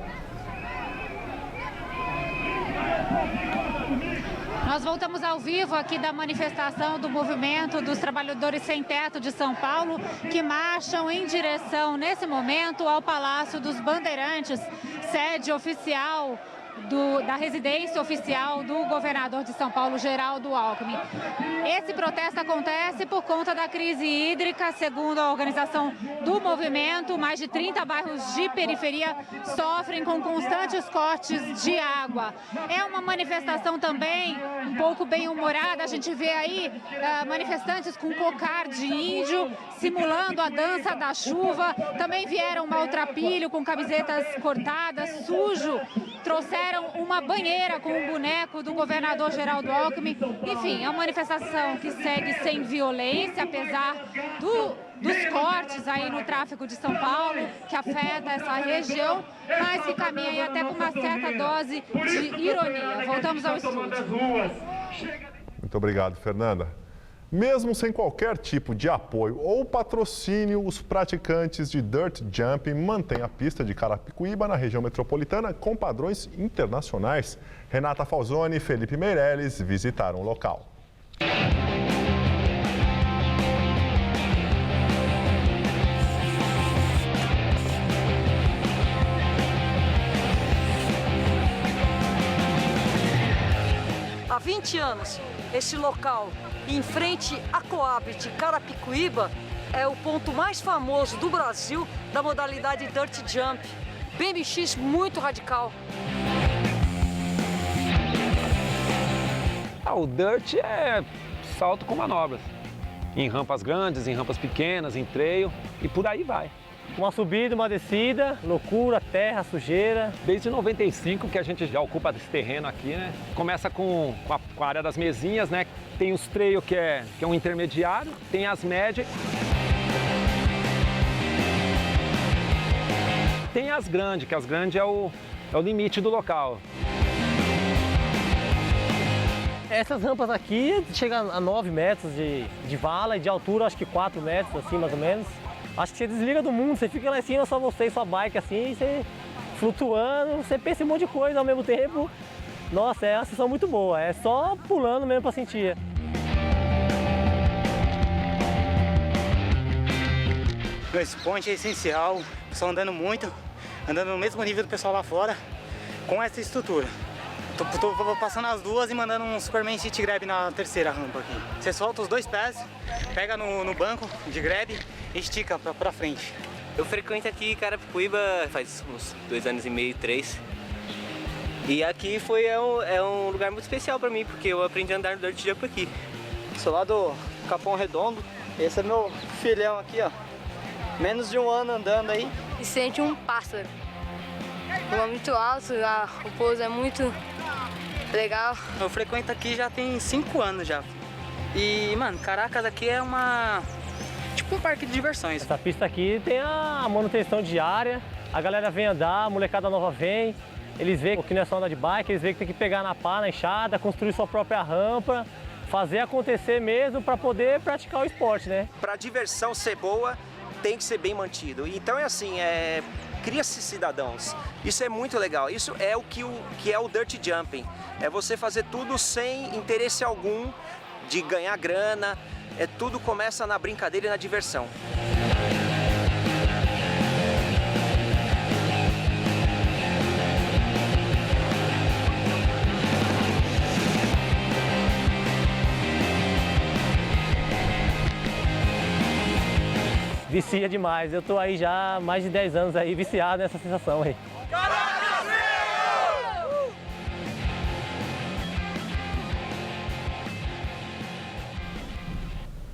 Nós voltamos ao vivo aqui da manifestação do Movimento dos Trabalhadores Sem Teto de São Paulo, que marcham em direção, nesse momento, ao Palácio dos Bandeirantes, sede oficial da residência oficial do governador de São Paulo, Geraldo Alckmin. Esse protesto acontece por conta da crise hídrica. Segundo a organização do movimento, mais de 30 bairros de periferia sofrem com constantes cortes de água. É uma manifestação também um pouco bem-humorada. A gente vê aí manifestantes com cocar de índio, simulando a dança da chuva. Também vieram maltrapilho com camisetas cortadas, sujo. Trouxeram uma banheira com um boneco do governador Geraldo Alckmin. Enfim, é uma manifestação que segue sem violência, apesar dos cortes aí no tráfego de São Paulo, que afeta essa região, mas que caminha aí até com uma certa dose de ironia. Voltamos ao estúdio. Muito obrigado, Fernanda. Mesmo sem qualquer tipo de apoio ou patrocínio, os praticantes de dirt jumping mantêm a pista de Carapicuíba na região metropolitana com padrões internacionais. Renata Falzoni e Felipe Meirelles visitaram o local. Há 20 anos, esse local, em frente à Coab de Carapicuíba, é o ponto mais famoso do Brasil da modalidade Dirt Jump. BMX muito radical. O Dirt é salto com manobras. Em rampas grandes, em rampas pequenas, em trail e por aí vai. Uma subida, uma descida, loucura, terra, sujeira. Desde 95 que a gente já ocupa esse terreno aqui, né? Começa com a área das mesinhas, né? Tem os trail que é um intermediário, tem as médias. Tem as grandes, que as grandes é o limite do local. Essas rampas aqui chegam a 9 metros de vala e de altura, acho que 4 metros, assim, mais ou menos. Acho que você desliga do mundo, você fica lá em cima, só você e sua bike, assim, você flutuando, você pensa em um monte de coisa ao mesmo tempo. Nossa, é uma sensação muito boa, é só pulando mesmo para sentir. Esse ponte é essencial, o pessoal andando muito, andando no mesmo nível do pessoal lá fora, com essa estrutura. Tô passando as duas e mandando um Superman Shit Grab na terceira rampa aqui. Você solta os 2 pés, pega no banco de grab e estica pra frente. Eu frequento aqui Carapicuíba faz uns 2 anos e meio, 3. E aqui é um lugar muito especial pra mim, porque eu aprendi a andar no Dirt Jump aqui. Sou lá do Capão Redondo, esse é meu filhão aqui, ó. Menos de um ano andando aí. E sente um pássaro. É muito alto, o pouso é muito legal. Eu frequento aqui já tem 5 anos já. E, mano, Caracas aqui é tipo um parque de diversões. Essa pista aqui tem a manutenção diária, a galera vem andar, a molecada nova vem, eles veem que não é só andar de bike, eles veem que tem que pegar na pá, na enxada, construir sua própria rampa, fazer acontecer mesmo para poder praticar o esporte, né? Para a diversão ser boa, tem que ser bem mantido. Então é assim, cria-se cidadãos. Isso é muito legal. Isso é o que é o Dirt Jumping. É você fazer tudo sem interesse algum de ganhar grana. Tudo começa na brincadeira e na diversão. Vicia demais, eu tô aí já há mais de 10 anos aí viciado nessa sensação aí.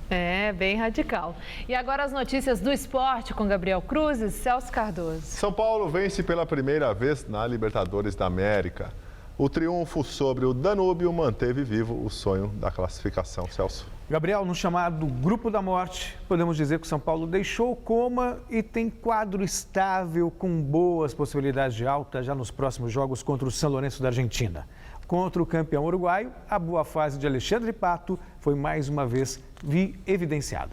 É, bem radical. E agora as notícias do esporte com Gabriel Cruz e Celso Cardoso. São Paulo vence pela primeira vez na Libertadores da América. O triunfo sobre o Danúbio manteve vivo o sonho da classificação. Celso. Gabriel, no chamado Grupo da Morte, podemos dizer que o São Paulo deixou o coma e tem quadro estável com boas possibilidades de alta já nos próximos jogos contra o São Lourenço da Argentina. Contra o campeão uruguaio, a boa fase de Alexandre Pato foi mais uma vez evidenciada.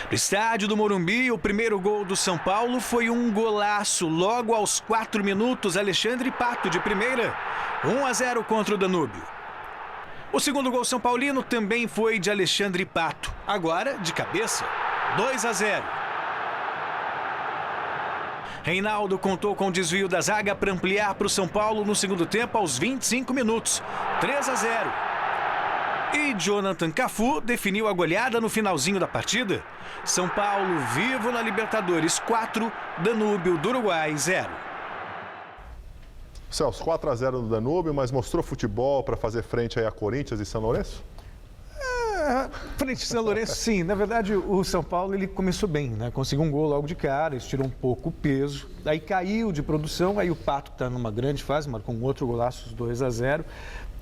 No estádio do Morumbi, o primeiro gol do São Paulo foi um golaço. Logo aos 4 minutos, Alexandre Pato de primeira, 1-0 contra o Danúbio. O segundo gol São Paulino também foi de Alexandre Pato, agora de cabeça, 2-0. Reinaldo contou com o desvio da zaga para ampliar para o São Paulo no segundo tempo aos 25 minutos, 3-0. E Jonathan Cafu definiu a goleada no finalzinho da partida. São Paulo vivo na Libertadores 4, Danúbio do Uruguai 0. Celso, 4-0 no Danúbio, mas mostrou futebol para fazer frente aí a Corinthians e São Lourenço? Frente ao São Lourenço, sim. Na verdade, o São Paulo ele começou bem, né? Conseguiu um gol logo de cara, isso tirou um pouco o peso. Aí caiu de produção, aí o Pato está numa grande fase, marcou um outro golaço, 2-0.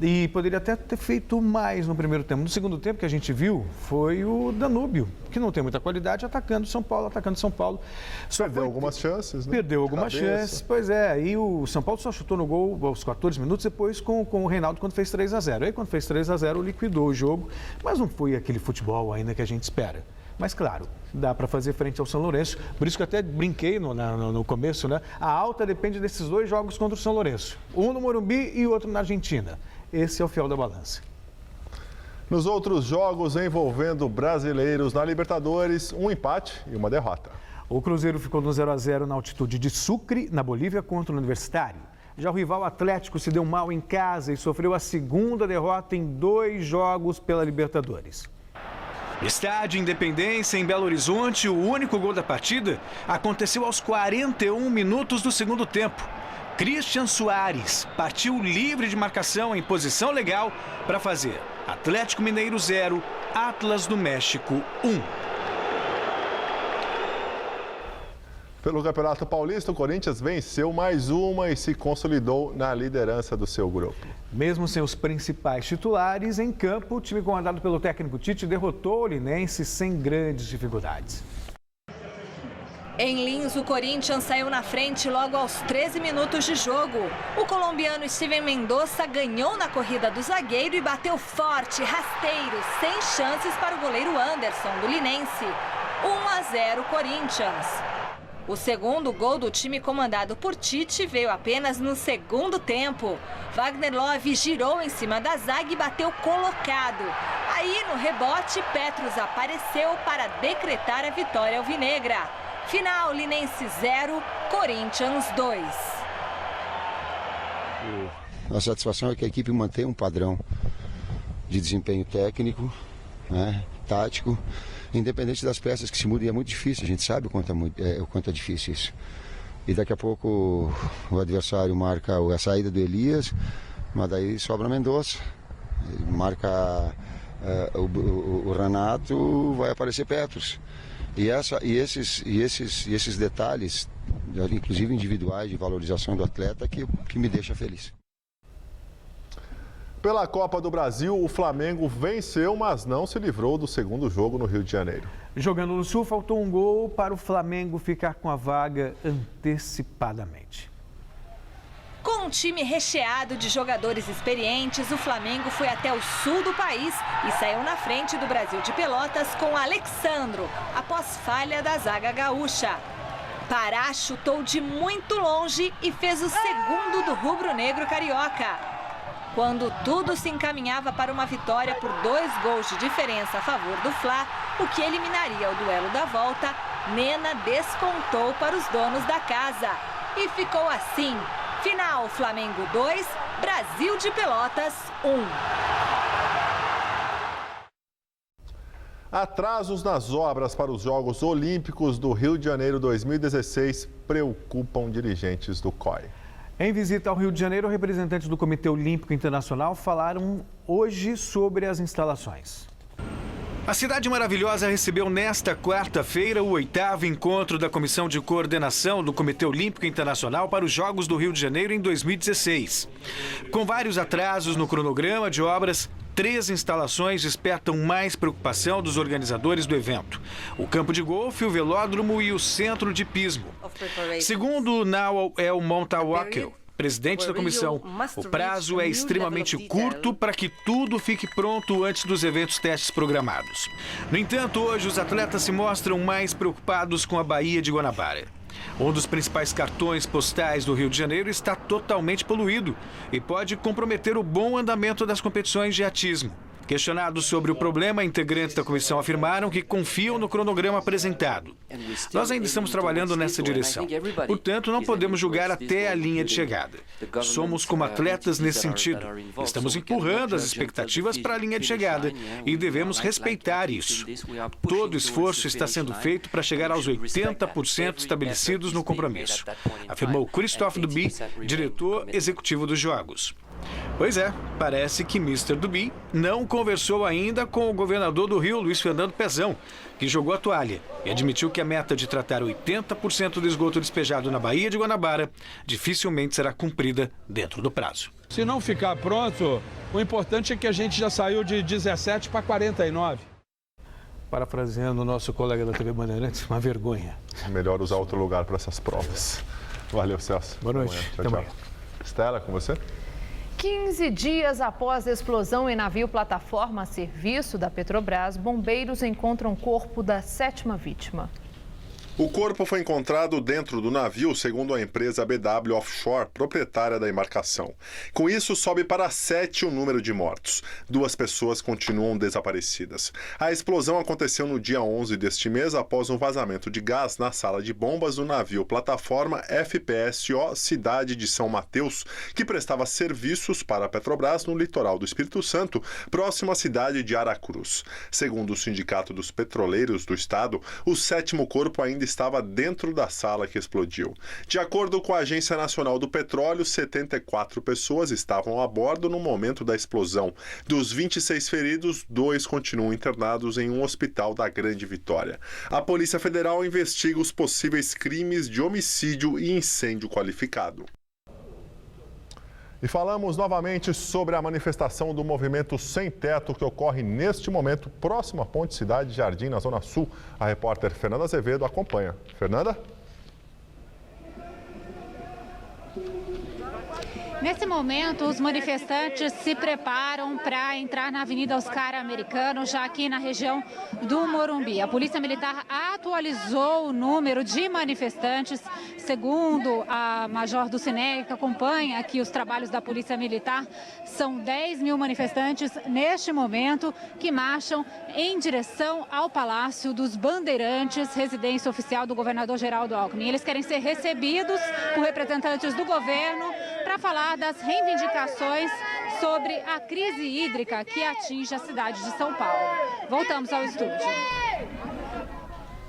E poderia até ter feito mais no primeiro tempo. No segundo tempo que a gente viu foi o Danúbio, que não tem muita qualidade, atacando São Paulo. Perdeu algumas chances, né? Perdeu algumas chances, pois é. E o São Paulo só chutou no gol aos 14 minutos, depois com o Reinaldo quando fez 3-0. Aí quando fez 3-0 liquidou o jogo, mas não foi aquele futebol ainda que a gente espera. Mas claro, dá para fazer frente ao São Lourenço, por isso que eu até brinquei no começo, né? A alta depende desses 2 jogos contra o São Lourenço, um no Morumbi e outro na Argentina. Esse é o fiel da balança. Nos outros jogos envolvendo brasileiros na Libertadores, um empate e uma derrota. O Cruzeiro ficou no 0-0 na altitude de Sucre, na Bolívia, contra o Universitário. Já o rival Atlético se deu mal em casa e sofreu a segunda derrota em 2 jogos pela Libertadores. Estádio Independência, em Belo Horizonte, o único gol da partida aconteceu aos 41 minutos do segundo tempo. Christian Soares partiu livre de marcação em posição legal para fazer Atlético Mineiro 0, Atlas do México 1. Pelo Campeonato Paulista, o Corinthians venceu mais uma e se consolidou na liderança do seu grupo. Mesmo sem os principais titulares em campo, o time comandado pelo técnico Tite derrotou o Linense sem grandes dificuldades. Em Lins, o Corinthians saiu na frente logo aos 13 minutos de jogo. O colombiano Steven Mendoza ganhou na corrida do zagueiro e bateu forte, rasteiro, sem chances para o goleiro Anderson, do Linense. 1-0 Corinthians. O segundo gol do time comandado por Tite veio apenas no segundo tempo. Wagner Love girou em cima da zaga e bateu colocado. Aí, no rebote, Petrus apareceu para decretar a vitória alvinegra. Final, Linense 0, Corinthians 2. A satisfação é que a equipe mantém um padrão de desempenho técnico, tático, independente das peças que se mudam. E é muito difícil, a gente sabe o quanto é difícil isso. E daqui a pouco o adversário marca a saída do Elias, mas daí sobra Mendoza, marca o Renato, vai aparecer Petrus. E esses detalhes, inclusive individuais, de valorização do atleta, que me deixa feliz. Pela Copa do Brasil, o Flamengo venceu, mas não se livrou do segundo jogo no Rio de Janeiro. Jogando no Sul, faltou um gol para o Flamengo ficar com a vaga antecipadamente. Com um time recheado de jogadores experientes, o Flamengo foi até o sul do país e saiu na frente do Brasil de Pelotas com Alexandro, após falha da zaga gaúcha. Pará chutou de muito longe e fez o segundo do rubro-negro carioca. Quando tudo se encaminhava para uma vitória por 2 gols de diferença a favor do Fla, o que eliminaria o duelo da volta, Nena descontou para os donos da casa. E ficou assim. Final, Flamengo 2, Brasil de Pelotas 1. Atrasos nas obras para os Jogos Olímpicos do Rio de Janeiro 2016 preocupam dirigentes do COI. Em visita ao Rio de Janeiro, representantes do Comitê Olímpico Internacional falaram hoje sobre as instalações. A Cidade Maravilhosa recebeu nesta quarta-feira o 8º encontro da Comissão de Coordenação do Comitê Olímpico Internacional para os Jogos do Rio de Janeiro em 2016. Com vários atrasos no cronograma de obras, 3 instalações despertam mais preocupação dos organizadores do evento: o campo de golfe, o velódromo e o centro de hipismo. Segundo Nawal El Montawakel, presidente da comissão, o prazo é extremamente curto para que tudo fique pronto antes dos eventos testes programados. No entanto, hoje os atletas se mostram mais preocupados com a Baía de Guanabara. Um dos principais cartões postais do Rio de Janeiro está totalmente poluído e pode comprometer o bom andamento das competições de atismo. Questionados sobre o problema, integrantes da comissão afirmaram que confiam no cronograma apresentado. Nós ainda estamos trabalhando nessa direção. Portanto, não podemos julgar até a linha de chegada. Somos como atletas nesse sentido. Estamos empurrando as expectativas para a linha de chegada e devemos respeitar isso. Todo esforço está sendo feito para chegar aos 80% estabelecidos no compromisso, afirmou Christophe Duby, diretor executivo dos Jogos. Pois é, parece que Mr. Duby não conversou ainda com o governador do Rio, Luiz Fernando Pezão, que jogou a toalha e admitiu que a meta de tratar 80% do esgoto despejado na Baía de Guanabara dificilmente será cumprida dentro do prazo. Se não ficar pronto, o importante é que a gente já saiu de 17 para 49. Parafraseando o nosso colega da TV Bandeirantes, uma vergonha. É melhor usar outro lugar para essas provas. Valeu, Celso. Boa noite. Tchau, tchau. Estela, com você? 15 dias após a explosão em navio plataforma a serviço da Petrobras, bombeiros encontram o corpo da 7ª vítima. O corpo foi encontrado dentro do navio, segundo a empresa BW Offshore, proprietária da embarcação. Com isso, sobe para 7 o número de mortos. 2 pessoas continuam desaparecidas. A explosão aconteceu no dia 11 deste mês, após um vazamento de gás na sala de bombas do navio plataforma FPSO Cidade de São Mateus, que prestava serviços para a Petrobras no litoral do Espírito Santo, próximo à cidade de Aracruz. Segundo o Sindicato dos Petroleiros do Estado, o 7º corpo ainda estava dentro da sala que explodiu. De acordo com a Agência Nacional do Petróleo, 74 pessoas estavam a bordo no momento da explosão. Dos 26 feridos, 2 continuam internados em um hospital da Grande Vitória. A Polícia Federal investiga os possíveis crimes de homicídio e incêndio qualificado. E falamos novamente sobre a manifestação do movimento Sem Teto que ocorre neste momento próximo à Ponte Cidade Jardim, na Zona Sul. A repórter Fernanda Azevedo acompanha. Fernanda? Nesse momento, os manifestantes se preparam para entrar na Avenida Oscar Americano, já aqui na região do Morumbi. A Polícia Militar atualizou o número de manifestantes. Segundo a Major do SINEG, que acompanha aqui os trabalhos da Polícia Militar, são 10 mil manifestantes neste momento que marcham em direção ao Palácio dos Bandeirantes, residência oficial do governador Geraldo Alckmin. Eles querem ser recebidos por representantes do governo para falar das reivindicações sobre a crise hídrica que atinge a cidade de São Paulo. Voltamos ao estúdio.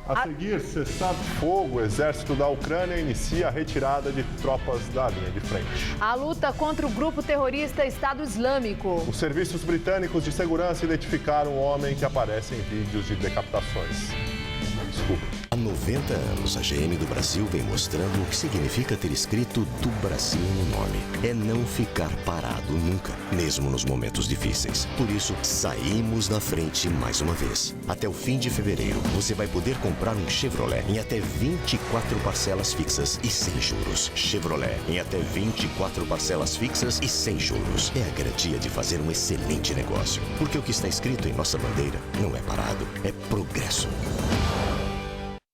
A seguir, cessar-fogo, o exército da Ucrânia inicia a retirada de tropas da linha de frente. A luta contra o grupo terrorista Estado Islâmico. Os serviços britânicos de segurança identificaram um homem que aparece em vídeos de decapitações. Há 90 anos, a GM do Brasil vem mostrando o que significa ter escrito do Brasil no nome. É não ficar parado nunca, mesmo nos momentos difíceis. Por isso, saímos na frente mais uma vez. Até o fim de fevereiro, você vai poder comprar um Chevrolet em até 24 parcelas fixas e sem juros. Chevrolet em até 24 parcelas fixas e sem juros. É a garantia de fazer um excelente negócio. Porque o que está escrito em nossa bandeira não é parado, é progresso.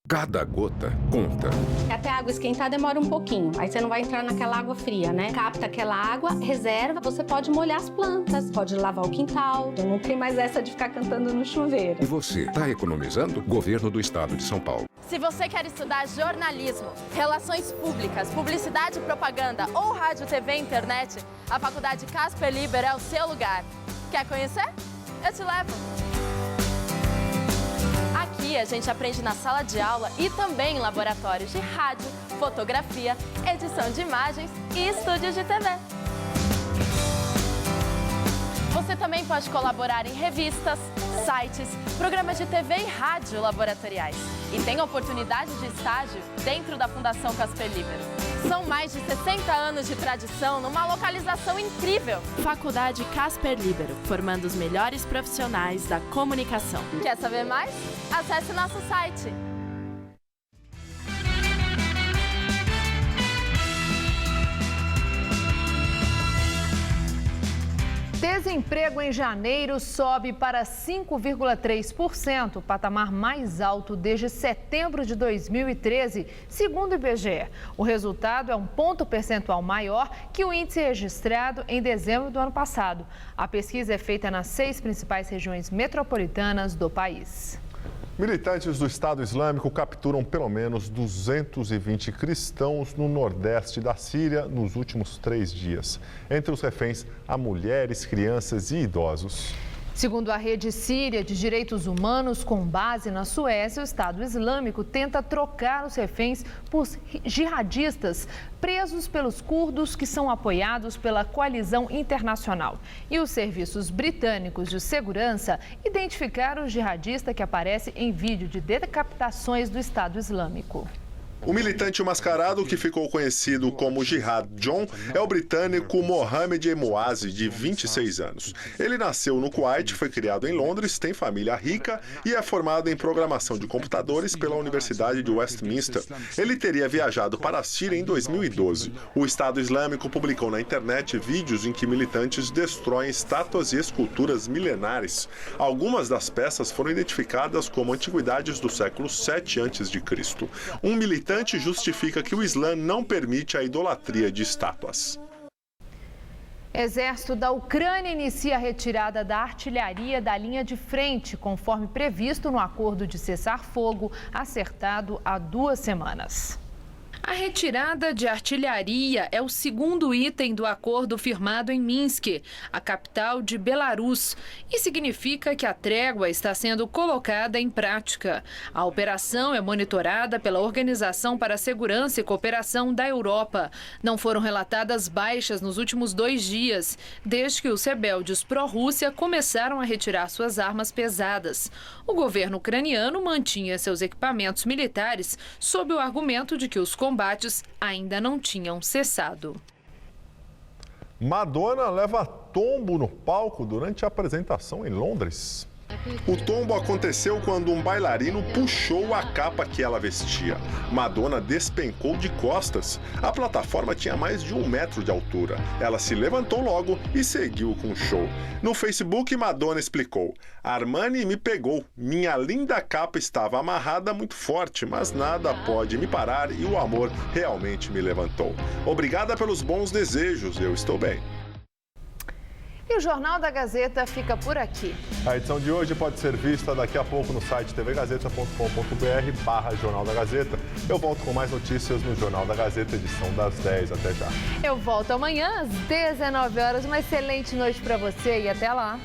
Cada gota conta. Até a água esquentar demora um pouquinho. Aí você não vai entrar naquela água fria, né? Capta aquela água, reserva. Você pode molhar as plantas, pode lavar o quintal. Não tem mais essa de ficar cantando no chuveiro. E você, tá economizando? Governo do Estado de São Paulo. Se você quer estudar jornalismo, relações públicas, publicidade e propaganda ou rádio, TV e internet, a Faculdade Casper Liber é o seu lugar. Quer conhecer? Eu te levo. Aqui a gente aprende na sala de aula e também em laboratórios de rádio, fotografia, edição de imagens e estúdios de TV. Você também pode colaborar em revistas, sites, programas de TV e rádio laboratoriais. E tem oportunidade de estágio dentro da Fundação Casper Libero. São mais de 60 anos de tradição numa localização incrível. Faculdade Casper Libero, formando os melhores profissionais da comunicação. Quer saber mais? Acesse nosso site. Desemprego em janeiro sobe para 5,3%, o patamar mais alto desde setembro de 2013, segundo o IBGE. O resultado é um ponto percentual maior que o índice registrado em dezembro do ano passado. A pesquisa é feita nas 6 principais regiões metropolitanas do país. Militantes do Estado Islâmico capturam pelo menos 220 cristãos no nordeste da Síria nos últimos 3 dias. Entre os reféns, há mulheres, crianças e idosos. Segundo a Rede Síria de Direitos Humanos, com base na Suécia, o Estado Islâmico tenta trocar os reféns por jihadistas presos pelos curdos que são apoiados pela coalizão internacional. E os serviços britânicos de segurança identificaram o jihadista que aparece em vídeo de decapitações do Estado Islâmico. O militante mascarado, que ficou conhecido como Jihad John, é o britânico Mohamed Mouazi, de 26 anos. Ele nasceu no Kuwait, foi criado em Londres, tem família rica e é formado em programação de computadores pela Universidade de Westminster. Ele teria viajado para a Síria em 2012. O Estado Islâmico publicou na internet vídeos em que militantes destroem estátuas e esculturas milenares. Algumas das peças foram identificadas como antiguidades do século 7 a.C. Um militante justifica que o Islã não permite a idolatria de estátuas. Exército da Ucrânia inicia a retirada da artilharia da linha de frente, conforme previsto no acordo de cessar-fogo acertado há 2 semanas. A retirada de artilharia é o segundo item do acordo firmado em Minsk, a capital de Belarus, e significa que a trégua está sendo colocada em prática. A operação é monitorada pela Organização para a Segurança e Cooperação da Europa. Não foram relatadas baixas nos últimos 2 dias, desde que os rebeldes pró-Rússia começaram a retirar suas armas pesadas. O governo ucraniano mantinha seus equipamentos militares sob o argumento de que os combates ainda não tinham cessado. Madonna leva tombo no palco durante a apresentação em Londres. O tombo aconteceu quando um bailarino puxou a capa que ela vestia. Madonna despencou de costas. A plataforma tinha mais de 1 metro de altura. Ela se levantou logo e seguiu com o show. No Facebook, Madonna explicou: Armani me pegou. Minha linda capa estava amarrada muito forte, mas nada pode me parar e o amor realmente me levantou. Obrigada pelos bons desejos, eu estou bem. E o Jornal da Gazeta fica por aqui. A edição de hoje pode ser vista daqui a pouco no site tvgazeta.com.br/Jornal da Gazeta. Eu volto com mais notícias no Jornal da Gazeta, edição das 10. Até já. Eu volto amanhã às 19 horas. Uma excelente noite para você e até lá.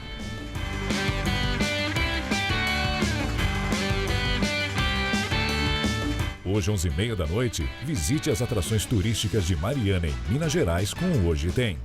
Hoje, 11h30 da noite, visite as atrações turísticas de Mariana, em Minas Gerais, com o Hoje Tem.